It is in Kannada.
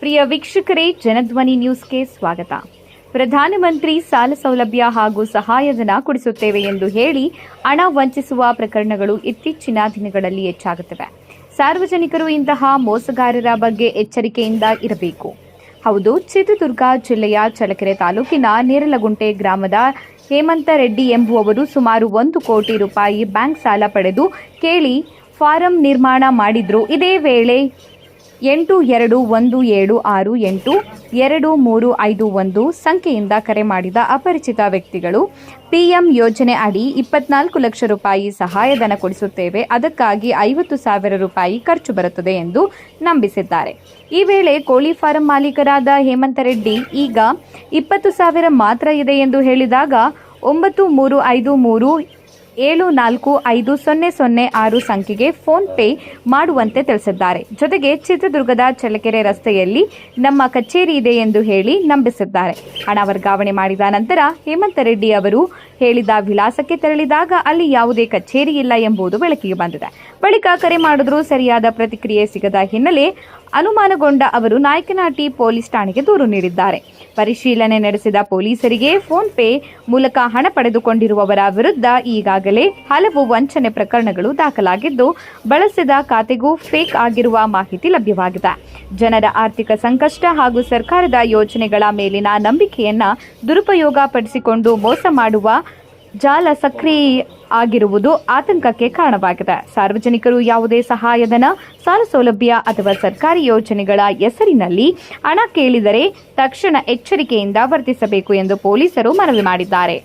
ಪ್ರಿಯ ವೀಕ್ಷಕರೇ, ಜನಧ್ವನಿ ನ್ಯೂಸ್ಗೆ ಸ್ವಾಗತ. ಪ್ರಧಾನಮಂತ್ರಿ ಸಾಲ ಸೌಲಭ್ಯ ಹಾಗೂ ಸಹಾಯಧನ ಕೊಡಿಸುತ್ತೇವೆ ಎಂದು ಹೇಳಿ ಹಣ ವಂಚಿಸುವ ಪ್ರಕರಣಗಳು ಇತ್ತೀಚಿನ ದಿನಗಳಲ್ಲಿ ಹೆಚ್ಚಾಗುತ್ತಿವೆ. ಸಾರ್ವಜನಿಕರು ಇಂತಹ ಮೋಸಗಾರರ ಬಗ್ಗೆ ಎಚ್ಚರಿಕೆಯಿಂದ ಇರಬೇಕು. ಹೌದು, ಚಿತ್ರದುರ್ಗ ಜಿಲ್ಲೆಯ ಚಳ್ಳಕೆರೆ ತಾಲೂಕಿನ ನೇರಲಗುಂಟೆ ಗ್ರಾಮದ ಹೇಮಂತ ರೆಡ್ಡಿ ಎಂಬುವವರು ಸುಮಾರು 1 ಕೋಟಿ ರೂಪಾಯಿ ಬ್ಯಾಂಕ್ ಸಾಲ ಪಡೆದು ಕೇಳಿ ಫಾರಂ ನಿರ್ಮಾಣ ಮಾಡಿದ್ರು. ಇದೇ ವೇಳೆ 8217682351 ಸಂಖ್ಯೆಯಿಂದ ಕರೆ ಮಾಡಿದ ಅಪರಿಚಿತ ವ್ಯಕ್ತಿಗಳು ಪಿಎಂ ಯೋಜನೆ ಅಡಿ 24 ಲಕ್ಷ ರೂಪಾಯಿ ಸಹಾಯಧನ ಕೊಡಿಸುತ್ತೇವೆ, ಅದಕ್ಕಾಗಿ 50,000 ರೂಪಾಯಿ ಖರ್ಚು ಬರುತ್ತದೆ ಎಂದು ನಂಬಿಸಿದ್ದಾರೆ. ಈ ವೇಳೆ ಕೋಳಿ ಫಾರಂ ಮಾಲೀಕರಾದ ಹೇಮಂತ ರೆಡ್ಡಿ ಈಗ 20,000 ಮಾತ್ರ ಇದೆ ಎಂದು ಹೇಳಿದಾಗ 9353745006 ಸಂಖ್ಯೆಗೆ ಫೋನ್ ಪೇ ಮಾಡುವಂತೆ ತಿಳಿಸಿದ್ದಾರೆ. ಜೊತೆಗೆ ಚಿತ್ರದುರ್ಗದ ಚಳ್ಳಕೆರೆ ರಸ್ತೆಯಲ್ಲಿ ನಮ್ಮ ಕಚೇರಿ ಇದೆ ಎಂದು ಹೇಳಿ ನಂಬಿಸಿದ್ದಾರೆ. ಹಣ ವರ್ಗಾವಣೆ ಮಾಡಿದ ನಂತರ ಹೇಮಂತ ರೆಡ್ಡಿ ಅವರು ಹೇಳಿದ ವಿಳಾಸಕ್ಕೆ ತೆರಳಿದಾಗ ಅಲ್ಲಿ ಯಾವುದೇ ಕಚೇರಿ ಇಲ್ಲ ಎಂಬುದು ಬೆಳಕಿಗೆ ಬಂದಿದೆ. ಬಳಿಕ ಕರೆ ಮಾಡಿದ್ರೂ ಸರಿಯಾದ ಪ್ರತಿಕ್ರಿಯೆ ಸಿಗದ ಹಿನ್ನೆಲೆ ಅನುಮಾನಗೊಂಡ ಅವರು ನಾಯಕನಹಟ್ಟಿ ಪೊಲೀಸ್ ಠಾಣೆಗೆ ದೂರು ನೀಡಿದ್ದಾರೆ. ಪರಿಶೀಲನೆ ನಡೆಸಿದ ಪೊಲೀಸರಿಗೆ ಫೋನ್ ಪೇ ಮೂಲಕ ಹಣ ಪಡೆದುಕೊಂಡಿರುವವರ ವಿರುದ್ಧ ಈಗಾಗಲೇ ಹಲವು ವಂಚನೆ ಪ್ರಕರಣಗಳು ದಾಖಲಾಗಿದ್ದು, ಬಳಸಿದ ಖಾತೆಗೂ ಫೇಕ್ ಆಗಿರುವ ಮಾಹಿತಿ ಲಭ್ಯವಾಗಿದೆ. ಜನರ ಆರ್ಥಿಕ ಸಂಕಷ್ಟ ಹಾಗೂ ಸರ್ಕಾರದ ಯೋಜನೆಗಳ ಮೇಲಿನ ನಂಬಿಕೆಯನ್ನ ದುರುಪಯೋಗ ಪಡಿಸಿಕೊಂಡು ಮೋಸ ಮಾಡುವ ಜಾಲ ಸಕ್ರಿಯ ಆಗಿರುವುದು ಆತಂಕಕ್ಕೆ ಕಾರಣವಾಗಿದೆ. ಸಾರ್ವಜನಿಕರು ಯಾವುದೇ ಸಹಾಯಧನ, ಸಾಲ ಸೌಲಭ್ಯ ಅಥವಾ ಸರ್ಕಾರಿ ಯೋಜನೆಗಳ ಹೆಸರಿನಲ್ಲಿ ಹಣ ಕೇಳಿದರೆ ತಕ್ಷಣ ಎಚ್ಚರಿಕೆಯಿಂದ ವರ್ತಿಸಬೇಕು ಎಂದು ಪೊಲೀಸರು ಮನವಿ ಮಾಡಿದ್ದಾರೆ.